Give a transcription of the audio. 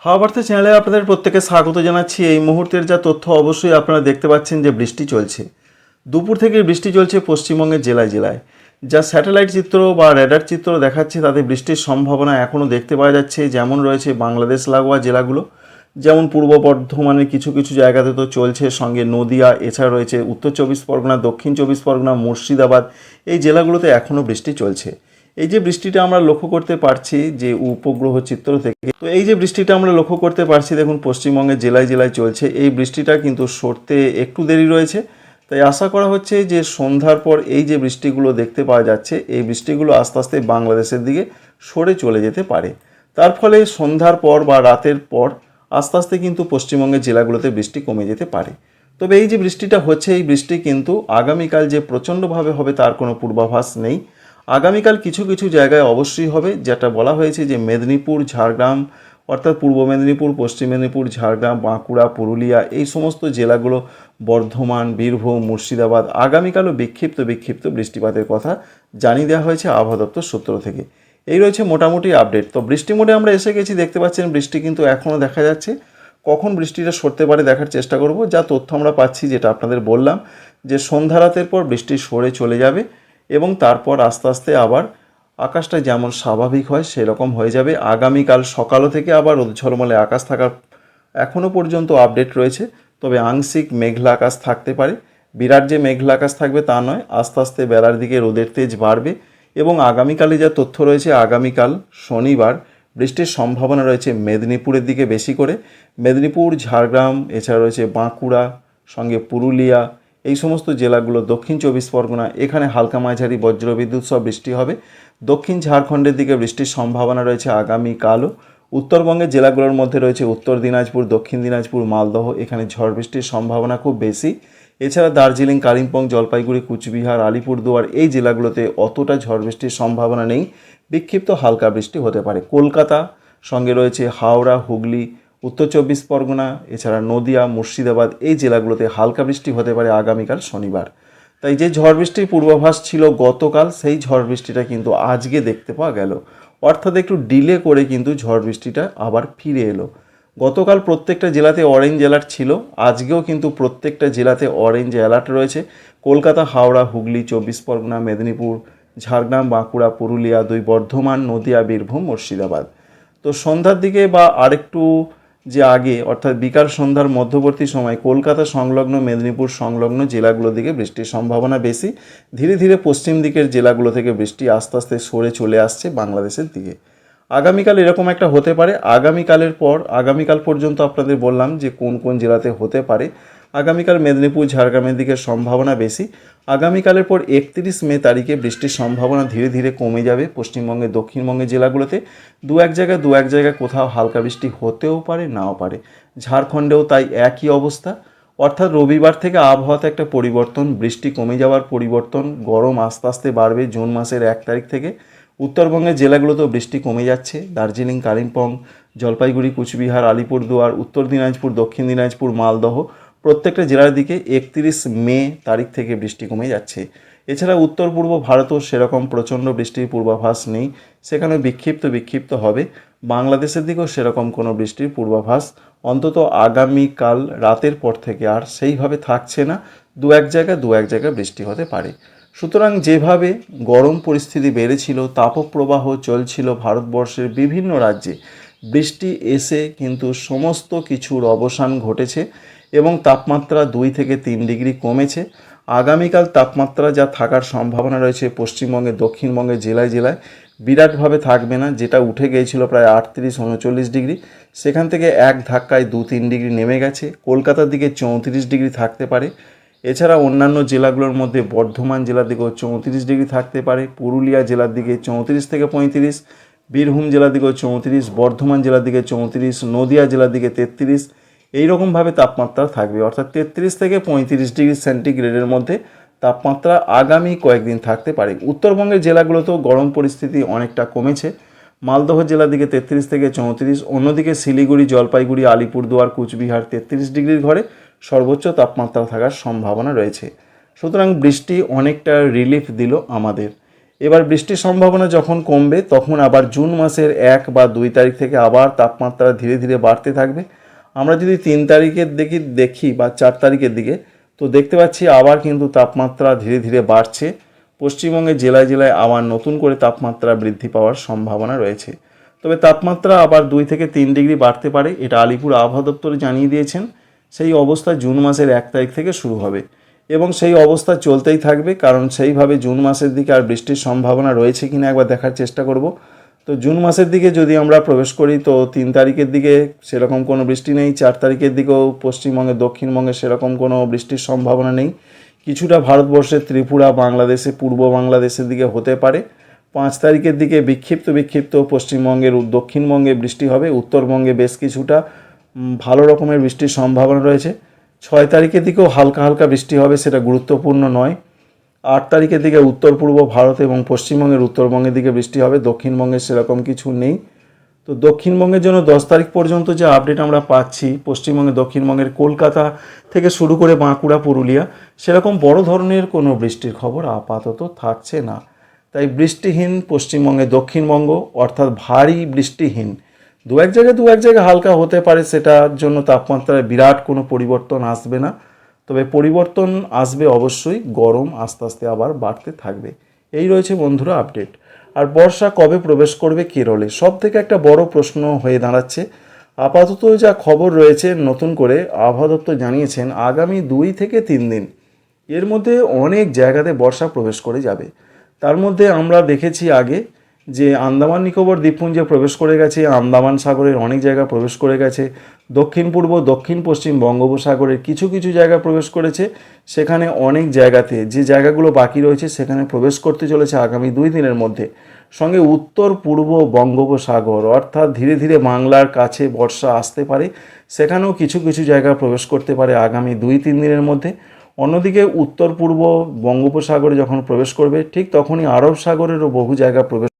হাওয়া বার্তা চ্যানেলে আপনাদের প্রত্যেকে স্বাগত জানাচ্ছি। এই মুহূর্তের যা তথ্য অবশ্যই আপনারা দেখতে পাচ্ছেন যে বৃষ্টি চলছে, দুপুর থেকে বৃষ্টি চলছে পশ্চিমবঙ্গের জেলায় জেলায়। যা স্যাটেলাইট চিত্র বা রেডার চিত্র দেখাচ্ছে তাতে বৃষ্টির সম্ভাবনা এখনও দেখতে পাওয়া যাচ্ছে। যেমন রয়েছে বাংলাদেশ লাগোয়া জেলাগুলো, যেমন পূর্ব বর্ধমানের কিছু কিছু জায়গাতে তো চলছে, সঙ্গে নদিয়া, এছাড়া রয়েছে উত্তর চব্বিশ পরগনা, দক্ষিণ চব্বিশ পরগনা, মুর্শিদাবাদ, এই জেলাগুলোতে এখনও বৃষ্টি চলছে। এই যে বৃষ্টিটা আমরা লক্ষ্য করতে পারছি যে উপগ্রহ চিত্র থেকে, তো এই যে বৃষ্টিটা আমরা লক্ষ্য করতে পারছি দেখুন পশ্চিমবঙ্গের জেলায় জেলায় চলছে। এই বৃষ্টিটা কিন্তু সরতে একটু দেরি রয়েছে, তাই আশা করা হচ্ছে যে সন্ধ্যার পর এই যে বৃষ্টিগুলো দেখতে পাওয়া যাচ্ছে এই বৃষ্টিগুলো আস্তে আস্তে বাংলাদেশের দিকে সরে চলে যেতে পারে। তার ফলে সন্ধ্যার পর বা রাতের পর আস্তে আস্তে কিন্তু পশ্চিমবঙ্গের জেলাগুলোতে বৃষ্টি কমে যেতে পারে। তবে এই যে বৃষ্টিটা হচ্ছে এই বৃষ্টি কিন্তু আগামীকাল যে প্রচণ্ডভাবে হবে তার কোনো পূর্বাভাস নেই। আগামীকাল কিছু কিছু জায়গায় অবশ্যই হবে, যেটা বলা হয়েছে যে মেদিনীপুর, ঝাড়গ্রাম, অর্থাৎ পূর্ব মেদিনীপুর, পশ্চিম মেদিনীপুর, ঝাড়গ্রাম, বাঁকুড়া, পুরুলিয়া, এই সমস্ত জেলাগুলো, বর্ধমান, বীরভূম, মুর্শিদাবাদ, আগামীকালও বিক্ষিপ্ত বিক্ষিপ্ত বৃষ্টিপাতের কথা জানিয়ে দেওয়া হয়েছে আবহাওয়া দপ্তর সূত্র থেকে। এই রয়েছে মোটামুটি আপডেট। তো বৃষ্টি মোডে আমরা এসে গেছি, দেখতে পাচ্ছেন বৃষ্টি কিন্তু এখনও দেখা যাচ্ছে। কখন বৃষ্টিটা সরতে পারে দেখার চেষ্টা করব। যা তথ্য আমরা পাচ্ছি, যেটা আপনাদের বললাম, যে সন্ধ্যা রাতের পর বৃষ্টি সরে চলে যাবে এবং তারপর আস্তে আস্তে আবার আকাশটা যেমন স্বাভাবিক হয় সেরকম হয়ে যাবে। আগামীকাল সকালও থেকে আবার রোদ ঝলমলে আকাশ থাকার এখনও পর্যন্ত আপডেট রয়েছে। তবে আংশিক মেঘলা আকাশ থাকতে পারে, বিরাট যে মেঘলা আকাশ থাকবে তা নয়। আস্তে আস্তে বেলার দিকে রোদের তেজ বাড়বে এবং আগামীকালে যা তথ্য রয়েছে, আগামীকাল শনিবার বৃষ্টির সম্ভাবনা রয়েছে মেদিনীপুরের দিকে বেশি করে। মেদিনীপুর, ঝাড়গ্রাম, এছাড়া রয়েছে বাঁকুড়া, সঙ্গে পুরুলিয়া, এই সমস্ত জেলাগুলো, দক্ষিণ চব্বিশ পরগনা, এখানে হালকা মাঝারি বজ্রবিদ্যুৎ সহ বৃষ্টি হবে। দক্ষিণ ঝাড়খণ্ডের দিকে বৃষ্টির সম্ভাবনা রয়েছে আগামীকালও। উত্তরবঙ্গের জেলাগুলোর মধ্যে রয়েছে উত্তর দিনাজপুর, দক্ষিণ দিনাজপুর, মালদহ, এখানে ঝড় বৃষ্টির সম্ভাবনা খুব বেশি। এছাড়া দার্জিলিং, কালিম্পং, জলপাইগুড়ি, কুচবিহার, আলিপুরদুয়ার, এই জেলাগুলোতে অতটা ঝড় বৃষ্টির সম্ভাবনা নেই, বিক্ষিপ্ত হালকা বৃষ্টি হতে পারে। কলকাতা, সঙ্গে রয়েছে হাওড়া, হুগলি, উত্তর চব্বিশ পরগনা, এছাড়া নদিয়া, মুর্শিদাবাদ, এই জেলাগুলোতে হালকা বৃষ্টি হতে পারে আগামীকাল শনিবার। তাই যে ঝড় বৃষ্টির পূর্বাভাস ছিল গতকাল, সেই ঝড় বৃষ্টিটা কিন্তু আজকে দেখতে পাওয়া গেল। অর্থাৎ একটু ডিলে করে কিন্তু ঝড় বৃষ্টিটা আবার ফিরে এলো। গতকাল প্রত্যেকটা জেলাতে অরেঞ্জ অ্যালার্ট ছিল, আজকেও কিন্তু প্রত্যেকটা জেলাতে অরেঞ্জ অ্যালার্ট রয়েছে। কলকাতা, হাওড়া, হুগলি, চব্বিশ পরগনা, মেদিনীপুর, ঝাড়গ্রাম, বাঁকুড়া, পুরুলিয়া, দুই বর্ধমান, নদিয়া, বীরভূম, মুর্শিদাবাদ। তো সন্ধ্যার দিকে বা আরেকটু যে আগে, অর্থাৎ বিকাল সন্ধ্যার মধ্যবর্তী সময় কলকাতা সংলগ্ন, মেদিনীপুর সংলগ্ন জেলাগুলোর দিকে বৃষ্টির সম্ভাবনা বেশি। ধীরে ধীরে পশ্চিম দিকের জেলাগুলো থেকে বৃষ্টি আস্তে আস্তে সরে চলে আসছে বাংলাদেশের দিকে। আগামীকাল এরকম একটা হতে পারে। আগামীকালের পর, আগামীকাল পর্যন্ত আপনাদের বললাম যে কোন কোন জেলাতে হতে পারে। আগামীকাল মেদিনীপুর, ঝাড়গ্রামের দিকে সম্ভাবনা বেশি। আগামীকালের পর 31 মে তারিখে বৃষ্টির সম্ভাবনা ধীরে ধীরে কমে যাবে পশ্চিমবঙ্গের, দক্ষিণবঙ্গের জেলাগুলোতে। দু এক জায়গায় কোথাও হালকা বৃষ্টি হতেও পারে, নাও পারে। ঝাড়খণ্ডেও তাই একই অবস্থা। অর্থাৎ রবিবার থেকে আবহাওয়াতে একটা পরিবর্তন, বৃষ্টি কমে যাওয়ার পরিবর্তন, গরম আস্তে আস্তে বাড়বে জুন মাসের 1 তারিখ থেকে। উত্তরবঙ্গের জেলাগুলোতেও বৃষ্টি কমে যাচ্ছে। দার্জিলিং, কালিম্পং, জলপাইগুড়ি, কুচবিহার, আলিপুরদুয়ার, উত্তর দিনাজপুর, দক্ষিণ দিনাজপুর, মালদহ, প্রত্যেকটা জেলার দিকে 31 মে তারিখ থেকে বৃষ্টি কমে যাচ্ছে। এছাড়া উত্তর পূর্ব ভারতও সেরকম প্রচণ্ড বৃষ্টির পূর্বাভাস নেই, সেখানে বিক্ষিপ্ত বিক্ষিপ্ত হবে। বাংলাদেশের দিকেও সেরকম কোনো বৃষ্টির পূর্বাভাস অন্তত আগামীকাল রাতের পর থেকে আর সেইভাবে থাকছে না। দু এক জায়গায় বৃষ্টি হতে পারে। সুতরাং যেভাবে গরম পরিস্থিতি বেড়েছিল, তাপপ্রবাহ চলছিল ভারতবর্ষের বিভিন্ন রাজ্যে, বৃষ্টি এসে কিন্তু সমস্ত কিছুর অবসান ঘটেছে এবং তাপমাত্রা 2 থেকে 3 ডিগ্রি কমেছে। আগামীকাল তাপমাত্রা যা থাকার সম্ভাবনা রয়েছে পশ্চিমবঙ্গে, দক্ষিণবঙ্গে জেলায় জেলায় বিরাটভাবে থাকবে না। যেটা উঠে গিয়েছিল প্রায় 38-39 ডিগ্রি, সেখান থেকে এক ধাক্কায় 2-3 ডিগ্রি নেমে গেছে। কলকাতার দিকে 34 ডিগ্রি থাকতে পারে। এছাড়া অন্যান্য জেলাগুলোর মধ্যে বর্ধমান জেলার দিকেও 34 ডিগ্রি থাকতে পারে, পুরুলিয়া জেলার দিকে 34 থেকে 35, বীরভূম জেলার দিকেও 34, বর্ধমান জেলার দিকে 34, নদিয়া জেলার দিকে 33, এইরকমভাবে তাপমাত্রা থাকবে। অর্থাৎ 33 থেকে 35 ডিগ্রি সেন্টিগ্রেডের মধ্যে তাপমাত্রা আগামী কয়েকদিন থাকতে পারে। উত্তরবঙ্গের জেলাগুলোতেও গরম পরিস্থিতি অনেকটা কমেছে। মালদহ জেলার দিকে 33 থেকে 34, অন্যদিকে শিলিগুড়ি, জলপাইগুড়ি, আলিপুরদুয়ার, কুচবিহার 33 ডিগ্রির ঘরে সর্বোচ্চ তাপমাত্রা থাকার সম্ভাবনা রয়েছে। সুতরাং বৃষ্টি অনেকটা রিলিফ দিল আমাদের। এবার বৃষ্টির সম্ভাবনা যখন কমবে তখন আবার জুন মাসের 1 বা 2 তারিখ থেকে আবার তাপমাত্রা ধীরে ধীরে বাড়তে থাকবে। আমরা যদি 3 তারিখের দিকে দেখি বা 4 তারিখের দিকে, তো দেখতে পাচ্ছি আবার কিন্তু তাপমাত্রা ধীরে ধীরে বাড়ছে। পশ্চিমবঙ্গের জেলায় জেলায় আবার নতুন করে তাপমাত্রা বৃদ্ধি পাওয়ার সম্ভাবনা রয়েছে। তবে তাপমাত্রা আবার 2 থেকে 3 ডিগ্রি বাড়তে পারে, এটা আলিপুর আবহাওয়া দপ্তর জানিয়ে দিয়েছেন। সেই অবস্থা জুন মাসের 1 তারিখ থেকে শুরু হবে এবং সেই অবস্থা চলতেই থাকবে, কারণ সেইভাবে জুন মাসের দিকে আর বৃষ্টির সম্ভাবনা রয়েছে কিনা একবার দেখার চেষ্টা করব। তো জুন মাসের দিকে যদি আমরা প্রবেশ করি, তো 3 তারিখের দিকে সেরকম কোনো বৃষ্টি নেই, 4 তারিখের দিকেও পশ্চিমবঙ্গে দক্ষিণবঙ্গে সেরকম কোনো বৃষ্টির সম্ভাবনা নেই। কিছুটা ভারতবর্ষের ত্রিপুরা, বাংলাদেশে, পূর্ব বাংলাদেশের দিকে হতে পারে। 5 তারিখের দিকে বিক্ষিপ্ত পশ্চিমবঙ্গের দক্ষিণবঙ্গে বৃষ্টি হবে, উত্তরবঙ্গে বেশ কিছুটা ভালো রকমের বৃষ্টির সম্ভাবনা রয়েছে। 6 তারিখের দিকেও হালকা হালকা বৃষ্টি হবে, সেটা গুরুত্বপূর্ণ নয়। 8 তারিখের দিকে উত্তর পূর্ব ভারত এবং পশ্চিমবঙ্গের উত্তরবঙ্গের দিকে বৃষ্টি হবে, দক্ষিণবঙ্গে সেরকম কিছু নেই। তো দক্ষিণবঙ্গের জন্য 10 তারিখ পর্যন্ত যে আপডেট আমরা পাচ্ছি, পশ্চিমবঙ্গে দক্ষিণবঙ্গের কলকাতা থেকে শুরু করে বাঁকুড়া, পুরুলিয়া, সেরকম বড় ধরনের কোনো বৃষ্টির খবর আপাতত থাকছে না। তাই বৃষ্টিহীন পশ্চিমবঙ্গে দক্ষিণবঙ্গ, অর্থাৎ ভারী বৃষ্টিহীন। দু এক জায়গায় হালকা হতে পারে, সেটার জন্য তাপমাত্রায় বিরাট কোনো পরিবর্তন আসবে না। তবে পরিবর্তন আসবে অবশ্যই, গরম আস্তে আস্তে আবার বাড়তে থাকবে। এই রয়েছে বন্ধুরা আপডেট। আর বর্ষা কবে প্রবেশ করবে কেরলে, সব থেকে একটা বড় প্রশ্ন হয়ে দাঁড়াচ্ছে। আপাতত যা খবর রয়েছে, নতুন করে আবহাওয়া দপ্তর জানিয়েছেন আগামী 2 থেকে 3 দিন এর মধ্যে অনেক জায়গাতে বর্ষা প্রবেশ করে যাবে। তার মধ্যে আমরা দেখেছি আগে যে আন্দামান নিকোবর দ্বীপপুঞ্জে প্রবেশ করে গেছে, আন্দামান সাগরের অনেক জায়গা প্রবেশ করে গেছে, দক্ষিণ পূর্ব দক্ষিণ পশ্চিম বঙ্গোপসাগরের কিছু কিছু জায়গা প্রবেশ করেছে। সেখানে অনেক জায়গাতে যে জায়গাগুলো বাকি রয়েছে সেখানে প্রবেশ করতে চলেছে আগামী 2 দিনের মধ্যে। সঙ্গে উত্তর পূর্ব বঙ্গোপসাগর, অর্থাৎ ধীরে ধীরে বাংলার কাছে বর্ষা আসতে পারে, সেখানেও কিছু কিছু জায়গা প্রবেশ করতে পারে আগামী 2-3 দিনের মধ্যে। অন্যদিকে উত্তর পূর্ব বঙ্গোপসাগরে যখন প্রবেশ করবে, ঠিক তখনই আরব সাগরেরও বহু জায়গা প্রবেশ